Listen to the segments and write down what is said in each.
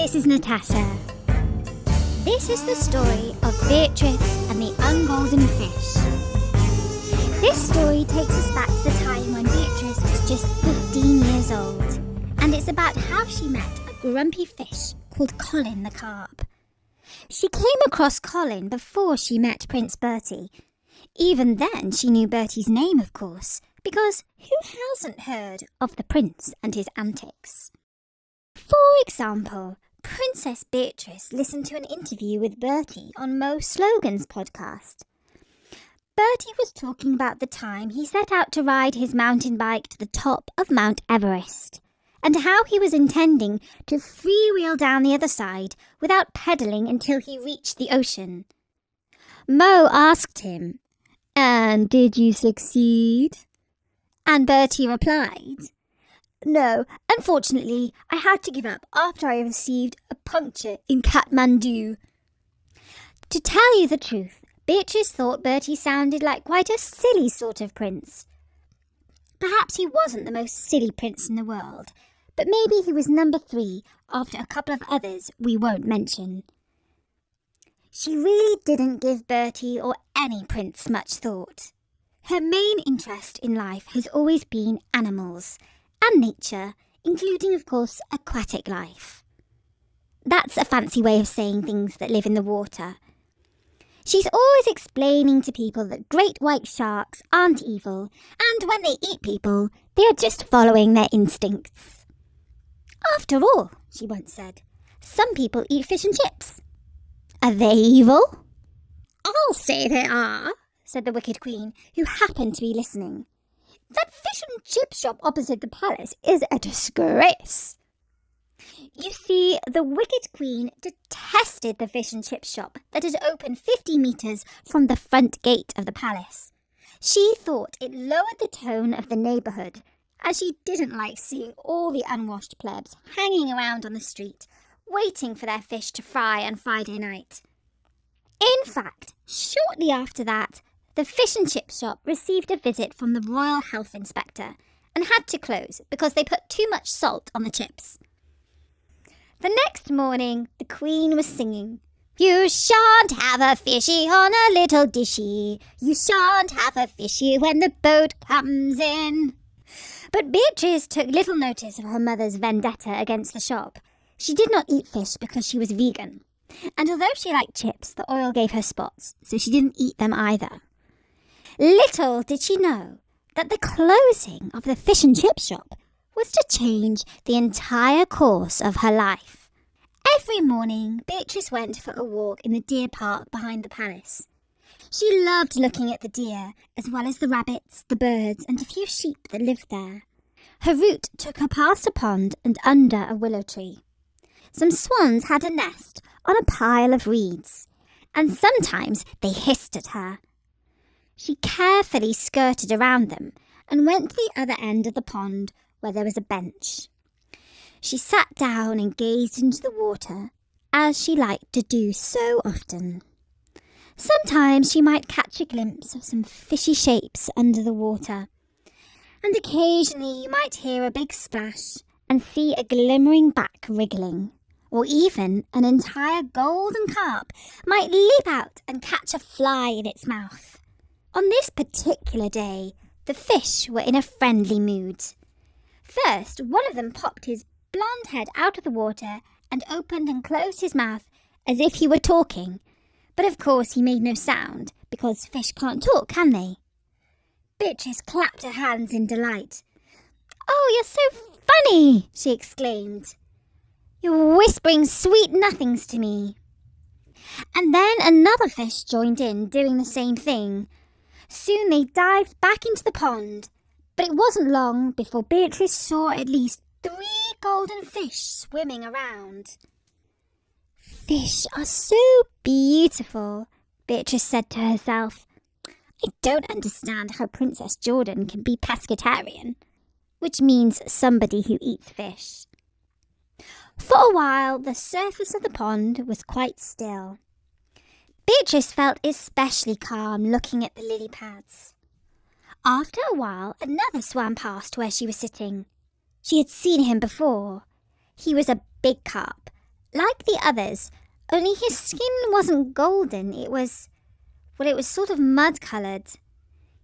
this is Natasha. This is the story of Beatrice and the Ungolden Fish. This story takes us back to the time when Beatrice was just 15 years old, and it's about how she met a grumpy fish called Colin the carp. She came across Colin before she met Prince Bertie. Even then she knew Bertie's name, of course, because who hasn't heard of the prince and his antics? For example, Princess Beatrice listened to an interview with Bertie on Mo Slogan's podcast. Bertie was talking about the time he set out to ride his mountain bike to the top of Mount Everest, and how he was intending to freewheel down the other side without pedalling until he reached the ocean. Mo asked him, "And did you succeed?" And Bertie replied, "No, unfortunately, I had to give up after I received a puncture in Kathmandu." To tell you the truth, Beatrice thought Bertie sounded like quite a silly sort of prince. Perhaps he wasn't the most silly prince in the world, but maybe he was number 3 after a couple of others we won't mention. She really didn't give Bertie or any prince much thought. Her main interest in life has always been animals and nature, including, of course, aquatic life. That's a fancy way of saying things that live in the water. She's always explaining to people that great white sharks aren't evil, and when they eat people, they are just following their instincts. "After all," she once said, "some people eat fish and chips. Are they evil?" "I'll say they are," said the Wicked Queen, who happened to be listening. "That fish and chip shop opposite the palace is a disgrace." You see, the Wicked Queen detested the fish and chip shop that had opened 50 metres from the front gate of the palace. She thought it lowered the tone of the neighbourhood, as she didn't like seeing all the unwashed plebs hanging around on the street, waiting for their fish to fry on Friday night. In fact, shortly after that, the fish and chip shop received a visit from the Royal Health Inspector and had to close because they put too much salt on the chips. The next morning, the Queen was singing, "You shan't have a fishy on a little dishy. You shan't have a fishy when the boat comes in." But Beatrice took little notice of her mother's vendetta against the shop. She did not eat fish because she was vegan. And although she liked chips, the oil gave her spots, so she didn't eat them either. Little did she know that the closing of the fish and chip shop was to change the entire course of her life. Every morning, Beatrice went for a walk in the deer park behind the palace. She loved looking at the deer, as well as the rabbits, the birds, and a few sheep that lived there. Her route took her past a pond and under a willow tree. Some swans had a nest on a pile of reeds, and sometimes they hissed at her. She carefully skirted around them and went to the other end of the pond where there was a bench. She sat down and gazed into the water, as she liked to do so often. Sometimes she might catch a glimpse of some fishy shapes under the water, and occasionally you might hear a big splash and see a glimmering back wriggling, or even an entire golden carp might leap out and catch a fly in its mouth. On this particular day, the fish were in a friendly mood. First, one of them popped his blonde head out of the water and opened and closed his mouth as if he were talking. But of course he made no sound, because fish can't talk, can they? Beatrice clapped her hands in delight. "Oh, you're so funny!" she exclaimed. "You're whispering sweet nothings to me." And then another fish joined in, doing the same thing. Soon they dived back into the pond, but it wasn't long before Beatrice saw at least 3 golden fish swimming around. "Fish are so beautiful," Beatrice said to herself. "I don't understand how Princess Jordan can be pescatarian," which means somebody who eats fish. For a while, the surface of the pond was quite still. Beatrice felt especially calm looking at the lily pads. After a while, another swam past where she was sitting. She had seen him before. He was a big carp, like the others, only his skin wasn't golden. It was sort of mud-coloured.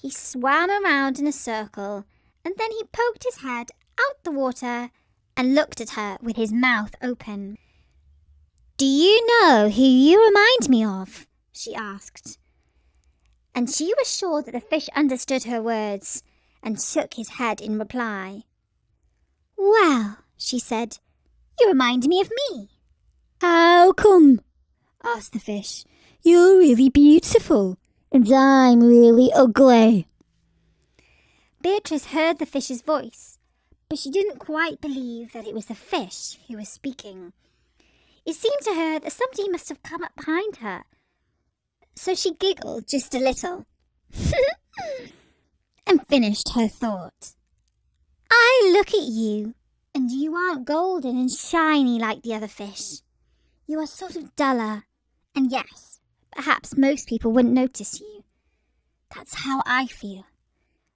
He swam around in a circle, and then he poked his head out the water and looked at her with his mouth open. "Do you know who you remind me of?" she asked. And she was sure that the fish understood her words and shook his head in reply. "Well," she said, "you remind me of me." "How come?" asked the fish. "You're really beautiful, and I'm really ugly." Beatrice heard the fish's voice, but she didn't quite believe that it was the fish who was speaking. It seemed to her that somebody must have come up behind her. So she giggled just a little and finished her thought. "I look at you, and you aren't golden and shiny like the other fish. You are sort of duller, and yes, perhaps most people wouldn't notice you. That's how I feel.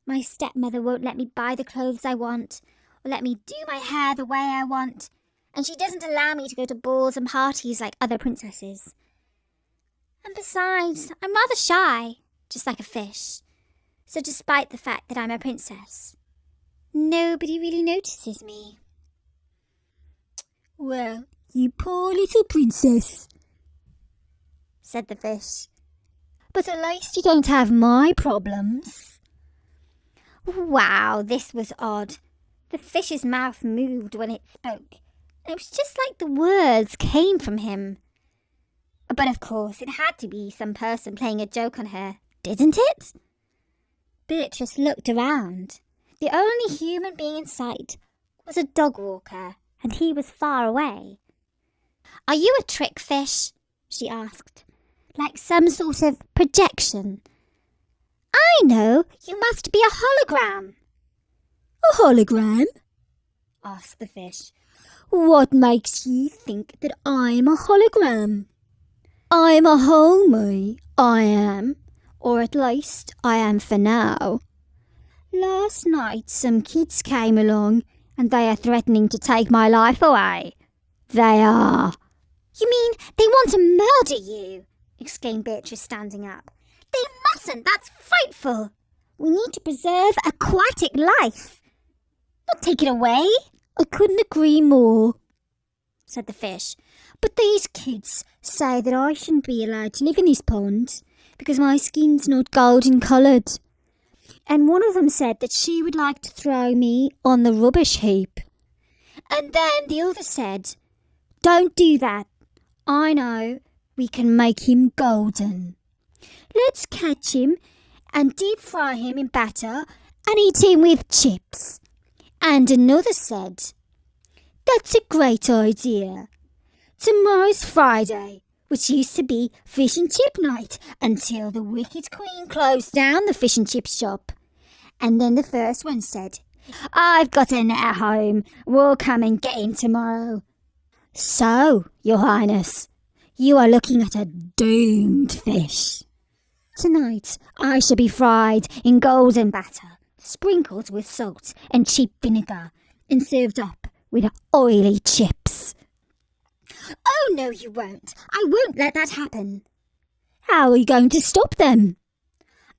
My stepmother won't let me buy the clothes I want, or let me do my hair the way I want, and she doesn't allow me to go to balls and parties like other princesses. And besides, I'm rather shy, just like a fish. So despite the fact that I'm a princess, nobody really notices me." "Well, you poor little princess," said the fish. "But at least you don't have my problems." Wow, this was odd. The fish's mouth moved when it spoke, and it was just like the words came from him. But of course, it had to be some person playing a joke on her, didn't it? Beatrice looked around. The only human being in sight was a dog walker, and he was far away. "Are you a trick fish?" she asked. "Like some sort of projection?" "I know, you must be a hologram." "A hologram?" asked the fish. "What makes you think that I'm a hologram? I'm a whole me, I am, or at least I am for now. Last night some kids came along and they are threatening to take my life away. They are." "You mean they want to murder you?" exclaimed Beatrice, standing up. "They mustn't, that's frightful. We need to preserve aquatic life. Not take it away." "I couldn't agree more," said the fish. "But these kids say that I shouldn't be allowed to live in this pond because my skin's not golden coloured. And one of them said that she would like to throw me on the rubbish heap. And then the other said, 'Don't do that. I know we can make him golden. Let's catch him and deep fry him in batter and eat him with chips.' And another said, 'That's a great idea. Tomorrow's Friday, which used to be fish and chip night until the wicked queen closed down the fish and chip shop.' And then the first one said, 'I've got a net at home. We'll come and get him tomorrow.' So, Your Highness, you are looking at a doomed fish. Tonight I shall be fried in golden batter, sprinkled with salt and cheap vinegar, and served up with oily chips." "Oh, no, you won't. I won't let that happen." "How are you going to stop them?"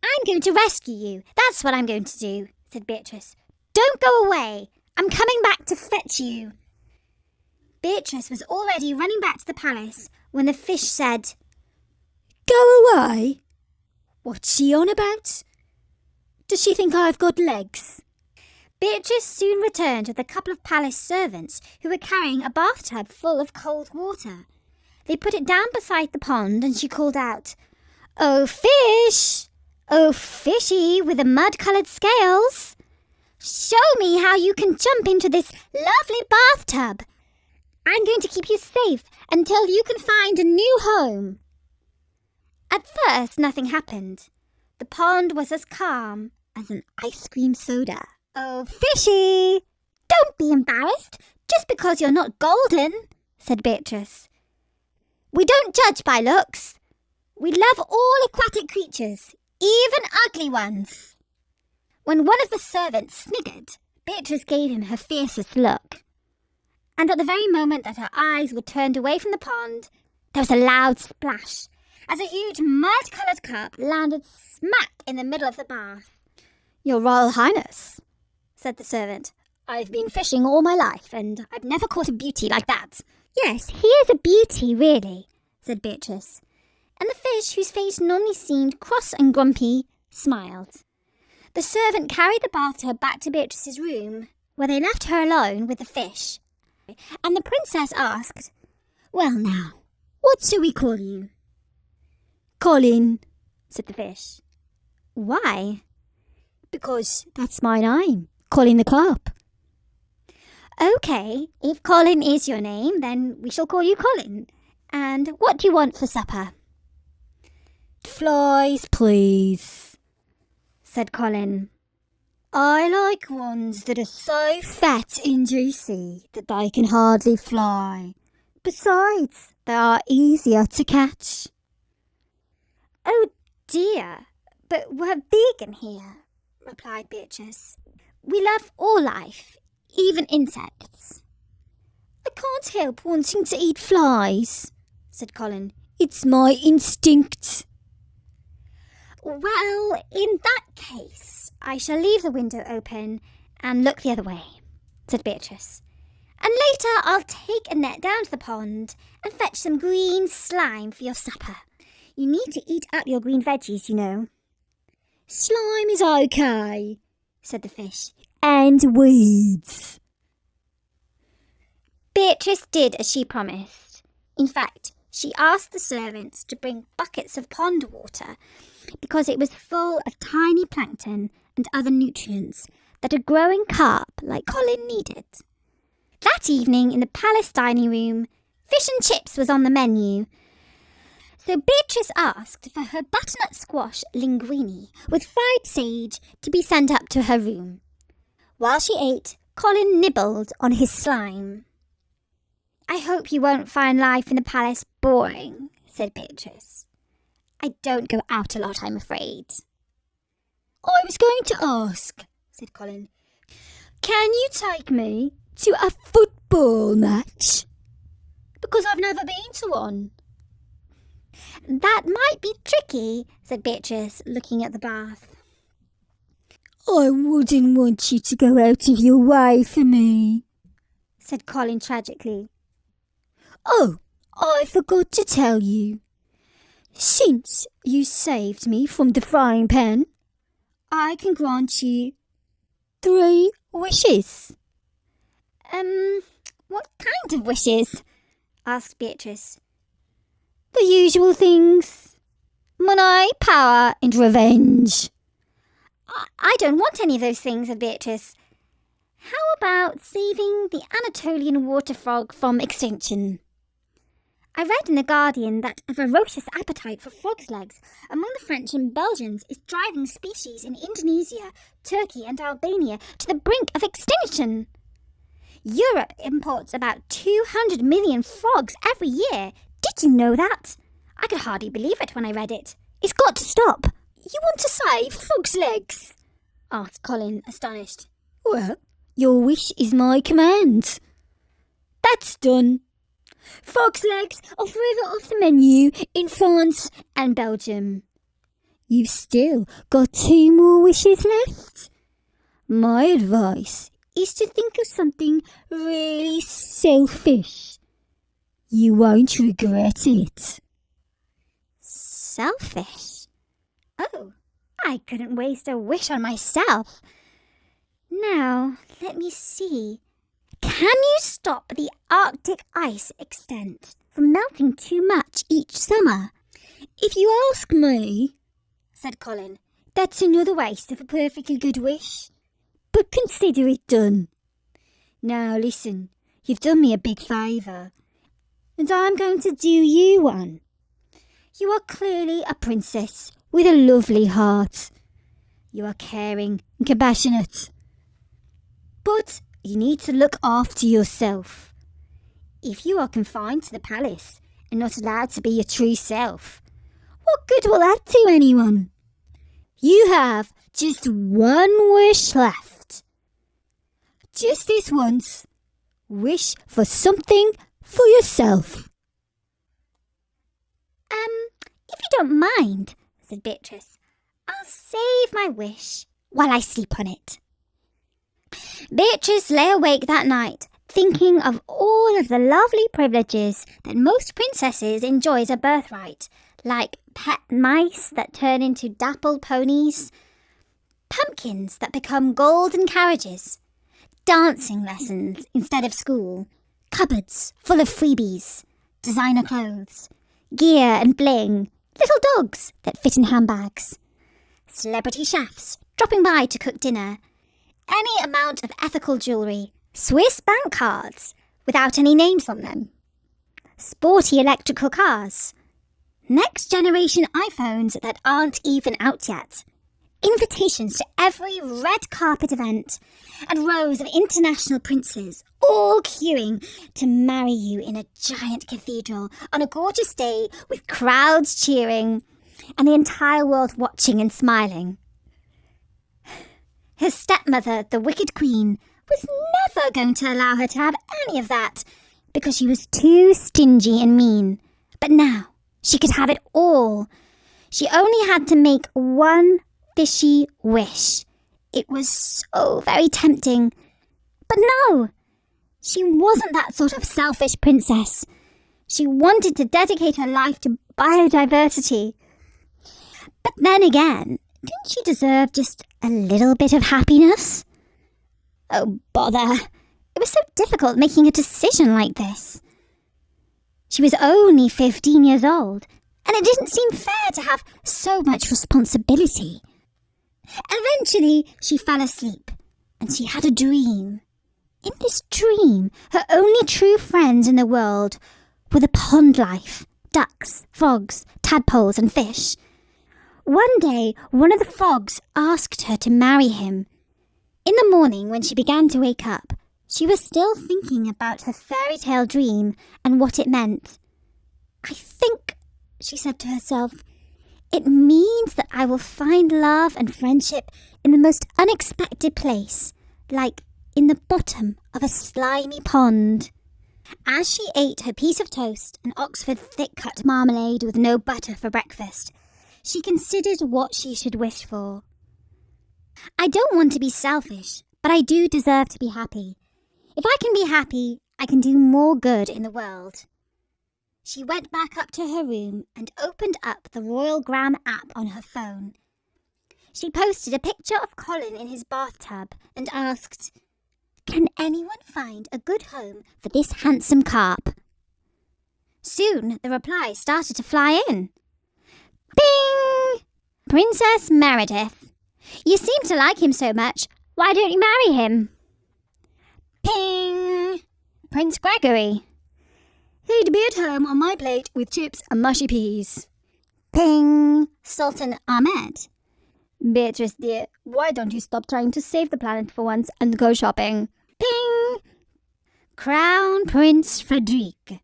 "I'm going to rescue you. That's what I'm going to do," said Beatrice. "Don't go away. I'm coming back to fetch you." Beatrice was already running back to the palace when the fish said, "Go away? What's she on about? Does she think I've got legs?" Beatrice soon returned with a couple of palace servants who were carrying a bathtub full of cold water. They put it down beside the pond and she called out, "Oh, fish! Oh, fishy with the mud-coloured scales! Show me how you can jump into this lovely bathtub. I'm going to keep you safe until you can find a new home." At first, nothing happened. The pond was as calm as an ice cream soda. "Oh, fishy! Don't be embarrassed just because you're not golden," said Beatrice. "We don't judge by looks. We love all aquatic creatures, even ugly ones." When one of the servants sniggered, Beatrice gave him her fiercest look. And at the very moment that her eyes were turned away from the pond, there was a loud splash as a huge mud-coloured cup landed smack in the middle of the bath. "Your Royal Highness," said the servant, "I've been fishing all my life, and I've never caught a beauty like that." "Yes, he is a beauty, really," said Beatrice. And the fish, whose face normally seemed cross and grumpy, smiled. The servant carried the bathtub back to Beatrice's room, where they left her alone with the fish. And the princess asked, "Well now, what shall we call you?" "Colin," said the fish. "Why?" "Because that's my name, Colin the Carp." "Okay, if Colin is your name, then we shall call you Colin. And what do you want for supper?" "Flies, please," said Colin. "I like ones that are so fat and juicy that they can hardly fly. Besides, they are easier to catch." "Oh dear, but we're vegan here," replied Beatrice. "We love all life, even insects." "I can't help wanting to eat flies," said Colin. "It's my instinct." "Well, in that case, I shall leave the window open and look the other way," said Beatrice. "And later I'll take a net down to the pond and fetch some green slime for your supper. You need to eat up your green veggies, you know." "Slime is okay," said the fish. "And weeds." Beatrice did as she promised. In fact, she asked the servants to bring buckets of pond water because it was full of tiny plankton and other nutrients that a growing carp like Colin needed. That evening in the palace dining room, fish and chips was on the menu. So Beatrice asked for her butternut squash linguine with fried sage to be sent up to her room. While she ate, Colin nibbled on his slime. "I hope you won't find life in the palace boring," said Beatrice. "I don't go out a lot, I'm afraid." "I was going to ask," said Colin, "can you take me to a football match? Because I've never been to one." "That might be tricky," said Beatrice, looking at the bath. "I wouldn't want you to go out of your way for me," said Colin tragically. "Oh, I forgot to tell you. Since you saved me from the frying pan, I can grant you 3 wishes." What kind of wishes?" asked Beatrice. "The usual things. Money, power, and revenge." I don't want any of those things," said Beatrice. "How about saving the Anatolian water frog from extinction? I read in The Guardian that a ferocious appetite for frog's legs among the French and Belgians is driving species in Indonesia, Turkey and Albania to the brink of extinction. Europe imports about 200 million frogs every year. Did you know that? I could hardly believe it when I read it. It's got to stop." "You want to save frog's legs?" asked Colin, astonished. "Well, your wish is my command. That's done. Frog's legs are forever off the menu in France and Belgium. You've still got 2 more wishes left. My advice is to think of something really selfish. You won't regret it." Selfish? Oh, I couldn't waste a wish on myself. Now, let me see. Can you stop the Arctic ice extent from melting too much each summer? "If you ask me," said Colin, "that's another waste of a perfectly good wish. But consider it done. Now listen, you've done me a big favour, and I'm going to do you one. You are clearly a princess with a lovely heart. You are caring and compassionate. But you need to look after yourself. If you are confined to the palace and not allowed to be your true self, what good will that do anyone? You have just 1 wish left. Just this once, Wish for something for yourself. If you don't mind, said Beatrice, I'll save my wish while I sleep on it. Beatrice lay awake that night, thinking of all of the lovely privileges that most princesses enjoy as a birthright, like pet mice that turn into dappled ponies, pumpkins that become golden carriages, dancing lessons instead of school, cupboards full of freebies, designer clothes, gear and bling, little dogs that fit in handbags, celebrity chefs dropping by to cook dinner, any amount of ethical jewellery, Swiss bank cards without any names on them, sporty electrical cars, next generation iPhones that aren't even out yet, invitations to every red carpet event, and rows of international princes all queuing to marry you in a giant cathedral on a gorgeous day with crowds cheering and the entire world watching and smiling. Her stepmother, the wicked queen, was never going to allow her to have any of that because she was too stingy and mean. But now she could have it all. She only had to make one fishy wish. It was so very tempting. But no, she wasn't that sort of selfish princess. She wanted to dedicate her life to biodiversity. But then again, didn't she deserve just a little bit of happiness? Oh, bother. It was so difficult making a decision like this. She was only 15 years old, and it didn't seem fair to have so much responsibility. Eventually, she fell asleep, and she had a dream. In this dream, her only true friends in the world were the pond life, ducks, frogs, tadpoles, and fish. One day, one of the frogs asked her to marry him. In the morning, when she began to wake up, she was still thinking about her fairy tale dream and what it meant. I think, she said to herself, it means that I will find love and friendship in the most unexpected place, like in the bottom of a slimy pond. As she ate her piece of toast and Oxford thick-cut marmalade with no butter for breakfast, she considered what she should wish for. I don't want to be selfish, but I do deserve to be happy. If I can be happy, I can do more good in the world. She went back up to her room and opened up the Royalgram app on her phone. She posted a picture of Colin in his bathtub and asked, "Can anyone find a good home for this handsome carp?" Soon the replies started to fly in. Bing! Princess Meredith. You seem to like him so much. Why don't you marry him? Ping! Prince Gregory. He'd be at home on my plate with chips and mushy peas. Ping! Sultan Ahmed. Beatrice, dear, why don't you stop trying to save the planet for once and go shopping? Ping! Crown Prince Frederick.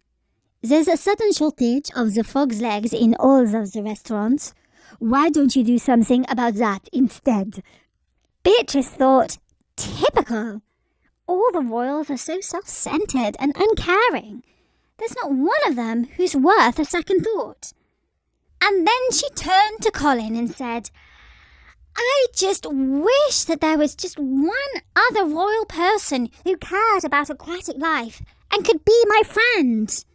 There's a sudden shortage of the frog's legs in all of the restaurants. Why don't you do something about that instead? Beatrice thought, typical. All the royals are so self-centered and uncaring. There's not one of them who's worth a second thought. And then she turned to Colin and said, I just wish that there was just one other royal person who cared about aquatic life and could be my friend.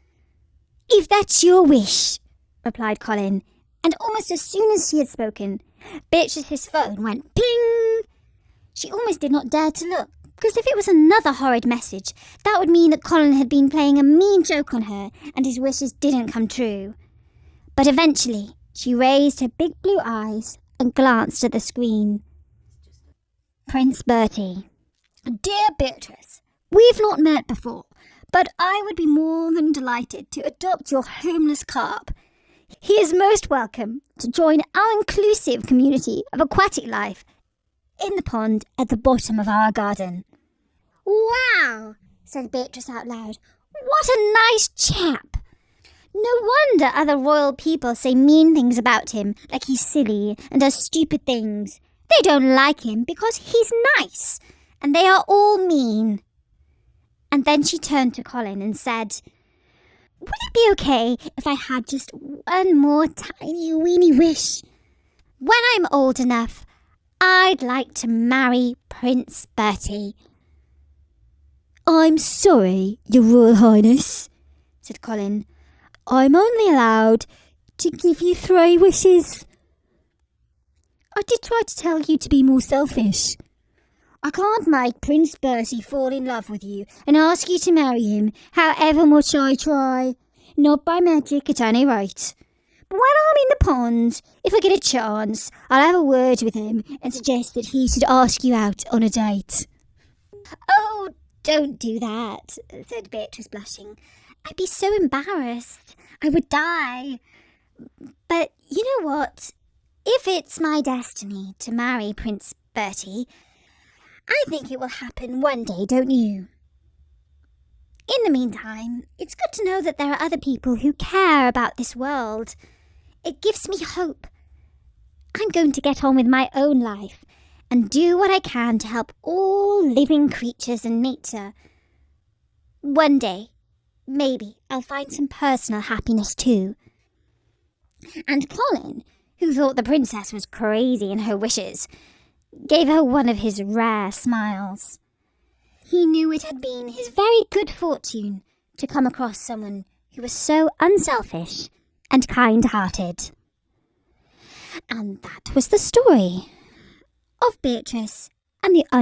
If that's your wish, replied Colin, and almost as soon as she had spoken, Beatrice's phone went ping. She almost did not dare to look, because if it was another horrid message, that would mean that Colin had been playing a mean joke on her and his wishes didn't come true. But eventually, she raised her big blue eyes and glanced at the screen. Prince Bertie. Dear Beatrice, we've not met before, but I would be more than delighted to adopt your homeless carp. He is most welcome to join our inclusive community of aquatic life in the pond at the bottom of our garden. Wow, said Beatrice out loud. What a nice chap. No wonder other royal people say mean things about him, like he's silly and does stupid things. They don't like him because he's nice, and they are all mean. And then she turned to Colin and said, "Would it be okay if I had just one more tiny weeny wish? When I'm old enough, I'd like to marry Prince Bertie." "I'm sorry, Your Royal Highness," said Colin. "I'm only allowed to give you 3 wishes. I did try to tell you to be more selfish. I can't make Prince Bertie fall in love with you and ask you to marry him, however much I try. Not by magic, at any rate. But when I'm in the pond, if I get a chance, I'll have a word with him and suggest that he should ask you out on a date." "Oh, don't do that," said Beatrice, blushing. "I'd be so embarrassed. I would die. But you know what? If it's my destiny to marry Prince Bertie, I think it will happen one day, don't you? In the meantime, it's good to know that there are other people who care about this world. It gives me hope. I'm going to get on with my own life and do what I can to help all living creatures and nature. One day, maybe I'll find some personal happiness too." And Colin, who thought the princess was crazy in her wishes, gave her one of his rare smiles. He knew it had been his very good fortune to come across someone who was so unselfish and kind-hearted. And that was the story of Beatrice and the